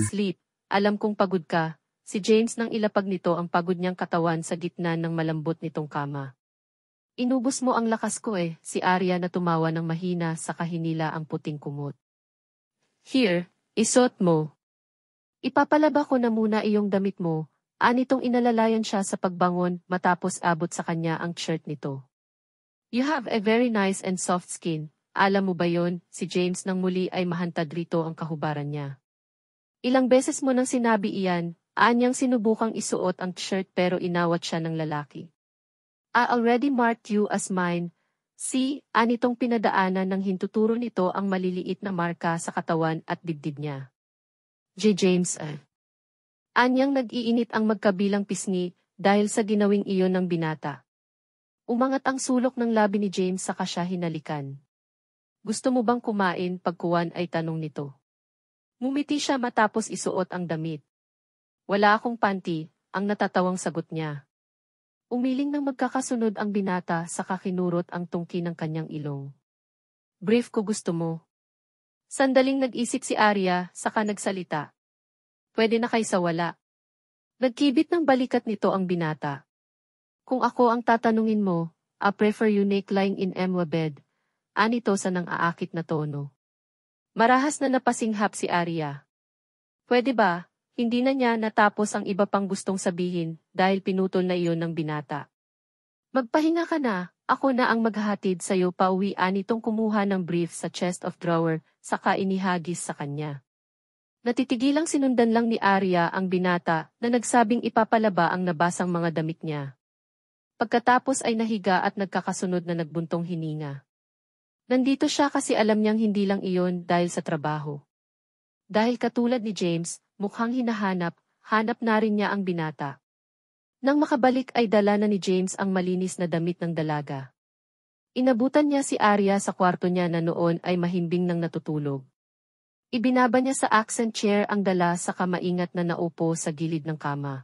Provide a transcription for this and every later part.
Sleep, alam kong pagod ka. Si James nang ilapag nito ang pagod niyang katawan sa gitna ng malambot nitong kama. Inubos mo ang lakas ko si Arya na tumawa ng mahina sa kahinila ang puting kumot. Here, isuot mo. Ipapalaba ko na muna iyong damit mo, anitong inalalayan siya sa pagbangon matapos abot sa kanya ang shirt nito. You have a very nice and soft skin. Alam mo ba yon? Si James nang muli ay mahantad rito ang kahubaran niya. Ilang beses mo nang sinabi iyan, anyang sinubukang isuot ang shirt pero inawat siya ng lalaki. I already marked you as mine. See, anitong pinadaanan ng hintuturo nito ang maliliit na marka sa katawan at dibdib niya. James Anyang nag-iinit ang magkabilang pisngi dahil sa ginawing iyon ng binata. Umangat ang sulok ng labi ni James saka siya hinalikan. Gusto mo bang kumain? Pagkuwan ay tanong nito. Ngumiti siya matapos isuot ang damit. Wala akong panty, ang natatawang sagot niya. Umiling ng magkakasunod ang binata saka kinurot ang tungki ng kanyang ilong. Brief ko gusto mo. Sandaling nag-isip si Arya saka nagsalita. Pwede na kaysa wala. Nagkibit ng balikat nito ang binata. Kung ako ang tatanungin mo, I prefer unique lying in my bed. Anito sa nang aakit na tono. Marahas na napasinghap si Arya. Pwede ba? Hindi na niya natapos ang iba pang gustong sabihin dahil pinutol na iyon ng binata. Magpahinga ka na, ako na ang maghahatid sa'yo pauwi. Anitong kumuha ng brief sa chest of drawer saka inihagis sa kanya. Natitigilang sinundan lang ni Arya ang binata na nagsabing ipapalaba ang nabasang mga damit niya. Pagkatapos ay nahiga at nagkakasunod na nagbuntong hininga. Nandito siya kasi alam niyang hindi lang iyon dahil sa trabaho. Dahil katulad ni James, mukhang hanap na rin niya ang binata. Nang makabalik ay dala na ni James ang malinis na damit ng dalaga. Inabutan niya si Arya sa kwarto niya na noon ay mahimbing nang natutulog. Ibinaba niya sa accent chair ang dala saka maingat na naupo sa gilid ng kama.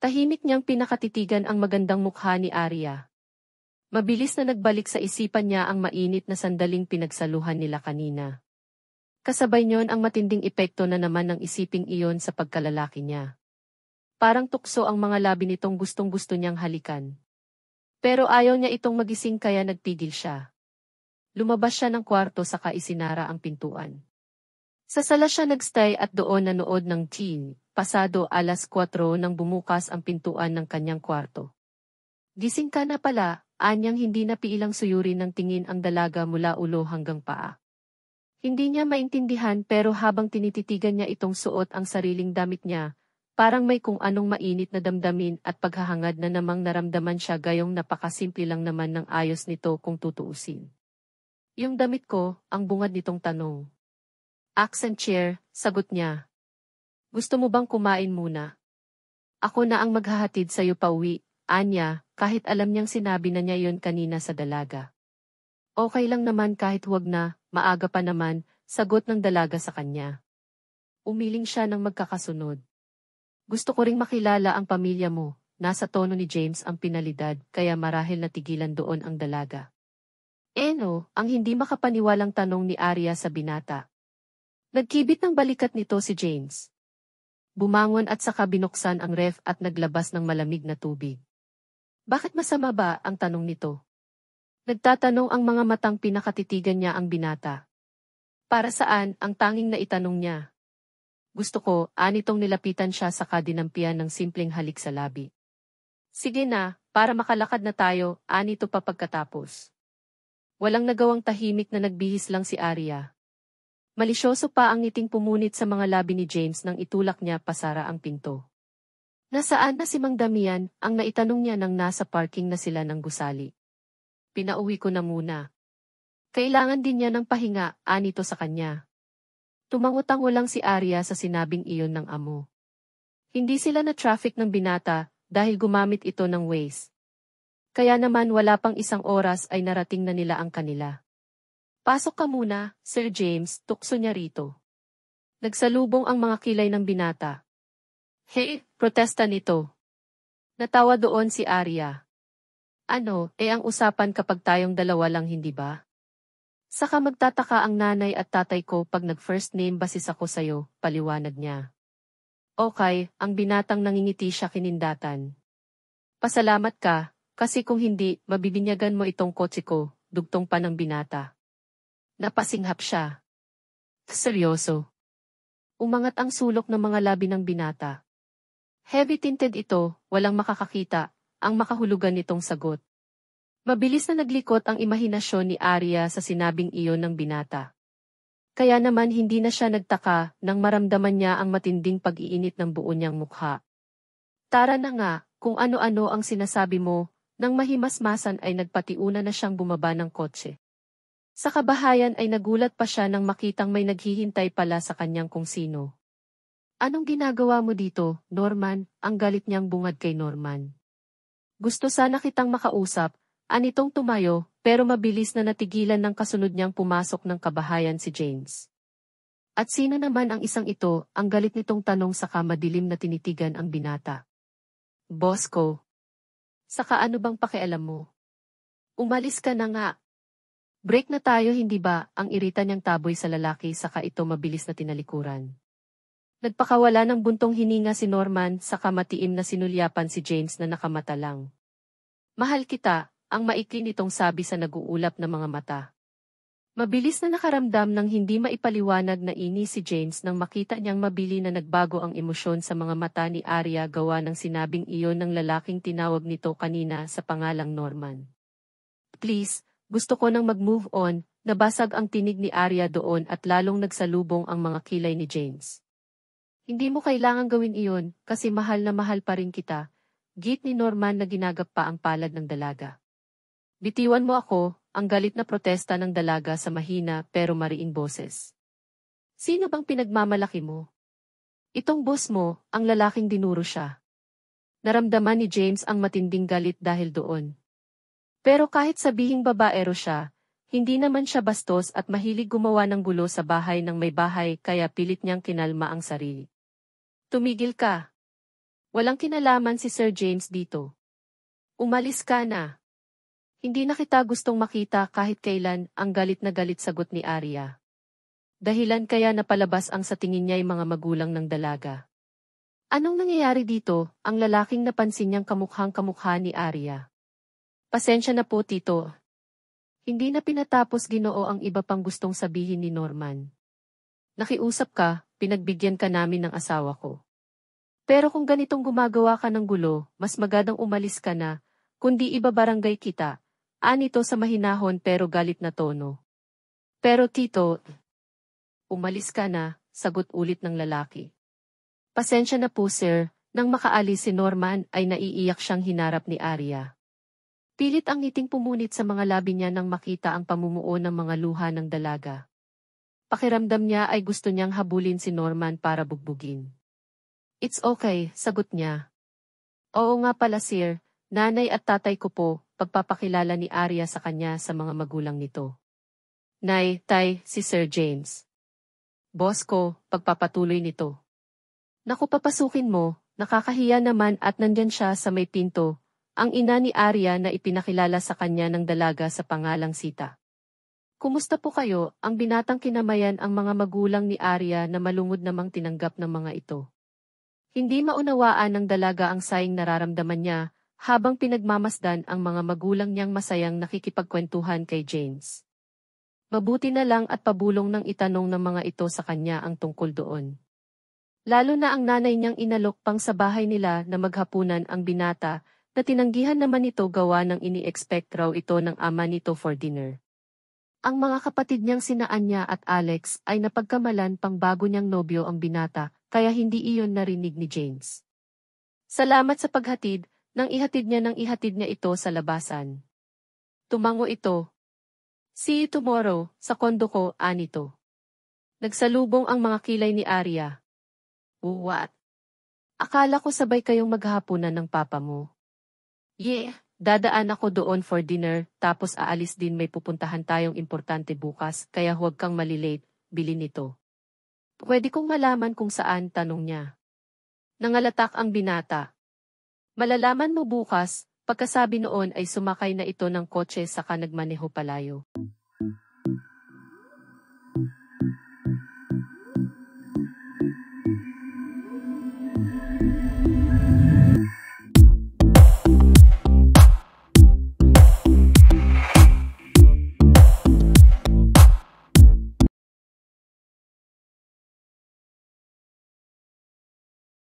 Tahimik niyang pinakatitigan ang magandang mukha ni Arya. Mabilis na nagbalik sa isipan niya ang mainit na sandaling pinagsaluhan nila kanina. Kasabay niyon ang matinding epekto na naman ng isiping iyon sa pagkalalaki niya. Parang tukso ang mga labi nitong gustong-gusto niyang halikan. Pero ayaw niya itong magising kaya nagpigil siya. Lumabas siya ng kwarto saka isinara ang pintuan. Sa sala siya nagstay at doon nanood ng TV. Pasado 4:00 nang bumukas ang pintuan ng kanyang kwarto. Gising ka na pala, anyang hindi napiilang suyurin ng tingin ang dalaga mula ulo hanggang paa. Hindi niya maintindihan pero habang tinititigan niya itong suot ang sariling damit niya, parang may kung anong mainit na damdamin at paghahangad na namang naramdaman siya gayong napakasimple lang naman ng ayos nito kung tutuusin. Yung damit ko, ang bungad nitong tanong. Accent chair, sagot niya. Gusto mo bang kumain muna? Ako na ang maghahatid sa'yo pauwi, Anya, kahit alam niyang sinabi na niya yon kanina sa dalaga. Okay lang naman kahit wag na, maaga pa naman, sagot ng dalaga sa kanya. Umiling siya ng magkakasunod. Gusto ko ring makilala ang pamilya mo, nasa tono ni James ang pinalidad kaya marahil natigilan doon ang dalaga. No, ang hindi makapaniwalang tanong ni Arya sa binata. Nagkibit ng balikat nito si James. Bumangon at saka binuksan ang ref at naglabas ng malamig na tubig. Bakit masama ba ang tanong nito? Nagtatanong ang mga matang pinakatitigan niya ang binata. Para saan ang tanging na itanong niya? Gusto ko, anitong nilapitan siya saka dinampian ng simpleng halik sa labi. Sige na, para makalakad na tayo, anito pa pagkatapos. Walang nagawang tahimik na nagbihis lang si Arya. Malisyoso pa ang ngiting pumunit sa mga labi ni James nang itulak niya pasara ang pinto. Nasaan na si Mang Damian, ang naitanong niya nang nasa parking na sila ng gusali. Pinauwi ko na muna. Kailangan din niya ng pahinga, anito sa kanya. Tumangutango lang si Arya sa sinabing iyon ng amo. Hindi sila na traffic ng binata dahil gumamit ito ng Waze. Kaya naman wala pang isang oras ay narating na nila ang kanila. Pasok ka muna, Sir James, tukso niya rito. Nagsalubong ang mga kilay ng binata. Hey, protesta nito. Natawa doon si Arya. Ano, ang usapan kapag tayong dalawa lang hindi ba? Saka magtataka ang nanay at tatay ko pag nag-first name basis ako sa'yo, paliwanag niya. Okay, ang binatang nangingiti siya kinindatan. Pasalamat ka, kasi kung hindi, mabibinyagan mo itong kotse ko, dugtong pa ng binata. Napasinghap siya. Seryoso. Umangat ang sulok ng mga labi ng binata. Heavy tinted ito, walang makakakita, ang makahulugan nitong sagot. Mabilis na naglikot ang imahinasyon ni Arya sa sinabing iyon ng binata. Kaya naman hindi na siya nagtaka nang maramdaman niya ang matinding pag-iinit ng buo niyang mukha. Tara na nga, kung ano-ano ang sinasabi mo, nang mahimasmasan ay nagpatiuna na siyang bumaba ng kotse. Sa kabahayan ay nagulat pa siya nang makitang may naghihintay pala sa kanyang kung sino. Anong ginagawa mo dito, Norman? Ang galit niyang bungad kay Norman. Gusto sana kitang makausap, anitong tumayo, pero mabilis na natigilan ng kasunod niyang pumasok ng kabahayan si James. At sino naman ang isang ito, ang galit nitong tanong saka madilim na tinitigan ang binata. Boss ko. Saka ano bang pakialam mo? Umalis ka na nga. Break na tayo hindi ba, ang irita niyang taboy sa lalaki saka ito mabilis na tinalikuran. Nagpakawala ng buntong hininga si Norman saka matiim na sinulyapan si James na nakamata lang. Mahal kita, ang maikli nitong sabi sa nag-uulap na mga mata. Mabilis na nakaramdam ng hindi maipaliwanag na ini si James nang makita niyang mabili na nagbago ang emosyon sa mga mata ni Arya gawa ng sinabing iyon ng lalaking tinawag nito kanina sa pangalang Norman. Please, gusto ko nang mag-move on, nabasag ang tinig ni Arya doon at lalong nagsalubong ang mga kilay ni James. Hindi mo kailangang gawin iyon, kasi mahal na mahal pa rin kita, git ni Norman na ginagap pa ang palad ng dalaga. Bitiwan mo ako, ang galit na protesta ng dalaga sa mahina pero mariing boses. Sino bang pinagmamalaki mo? Itong boss mo, ang lalaking dinuro siya. Naramdaman ni James ang matinding galit dahil doon. Pero kahit sabihing babaero siya, hindi naman siya bastos at mahilig gumawa ng gulo sa bahay ng may bahay kaya pilit niyang kinalma ang sarili. Tumigil ka. Walang kinalaman si Sir James dito. Umalis ka na. Hindi na kita gustong makita kahit kailan, ang galit na galit sagot ni Arya. Dahilan kaya napalabas ang sa tingin niya'y mga magulang ng dalaga. Anong nangyayari dito, ang lalaking napansin niyang kamukhang-kamukha ni Arya. Pasensya na po tito. Hindi na pinatapos Ginoo ang iba pang gustong sabihin ni Norman. Nakiusap ka, pinagbigyan ka namin ng asawa ko. Pero kung ganitong gumagawa ka ng gulo, mas magandang umalis ka na, kundi ibabarangay kita, anito sa mahinahon pero galit na tono. Pero tito, umalis ka na, sagot ulit ng lalaki. Pasensya na po sir, nang makaalis si Norman ay naiiyak siyang hinarap ni Arya. Pilit ang ngiting pumunit sa mga labi niya nang makita ang pamumuo ng mga luha ng dalaga. Pakiramdam niya ay gusto niyang habulin si Norman para bugbugin. It's okay, sagot niya. Oo nga pala sir, nanay at tatay ko po, pagpapakilala ni Arya sa kanya sa mga magulang nito. Nay, tay, si Sir James. Boss ko, pagpapatuloy nito. Naku papasukin mo, nakakahiya naman at nandyan siya sa may pinto, ang ina ni Arya na ipinakilala sa kanya ng dalaga sa pangalang Sita. Kumusta po kayo, ang binatang kinamayan ang mga magulang ni Arya na malungod namang tinanggap ng mga ito. Hindi maunawaan ng dalaga ang sayang nararamdaman niya, habang pinagmamasdan ang mga magulang niyang masayang nakikipagkwentuhan kay James. Mabuti na lang at pabulong nang itanong ng mga ito sa kanya ang tungkol doon. Lalo na ang nanay niyang inalok pang sa bahay nila na maghapunan ang binata, na tinanggihan naman ito gawa ng ini-expect raw ito ng ama nito for dinner. Ang mga kapatid niyang sina Anya at Alex ay napagkamalan pang bago niyang nobyo ang binata, kaya hindi iyon narinig ni James. Salamat sa paghatid, nang ihatid niya ito sa labasan. Tumango ito. See you tomorrow, sa kondo ko, anito. Nagsalubong ang mga kilay ni Arya. What? Akala ko sabay kayong maghahapunan ng papa mo. Yeah. Dadaan ako doon for dinner, tapos aalis din may pupuntahan tayong importante bukas, kaya huwag kang malilate, bili nito. Pwede kong malaman kung saan, tanong niya. Nangalatak ang binata. Malalaman mo bukas, pagkasabi noon ay sumakay na ito ng kotse saka nagmaneho palayo.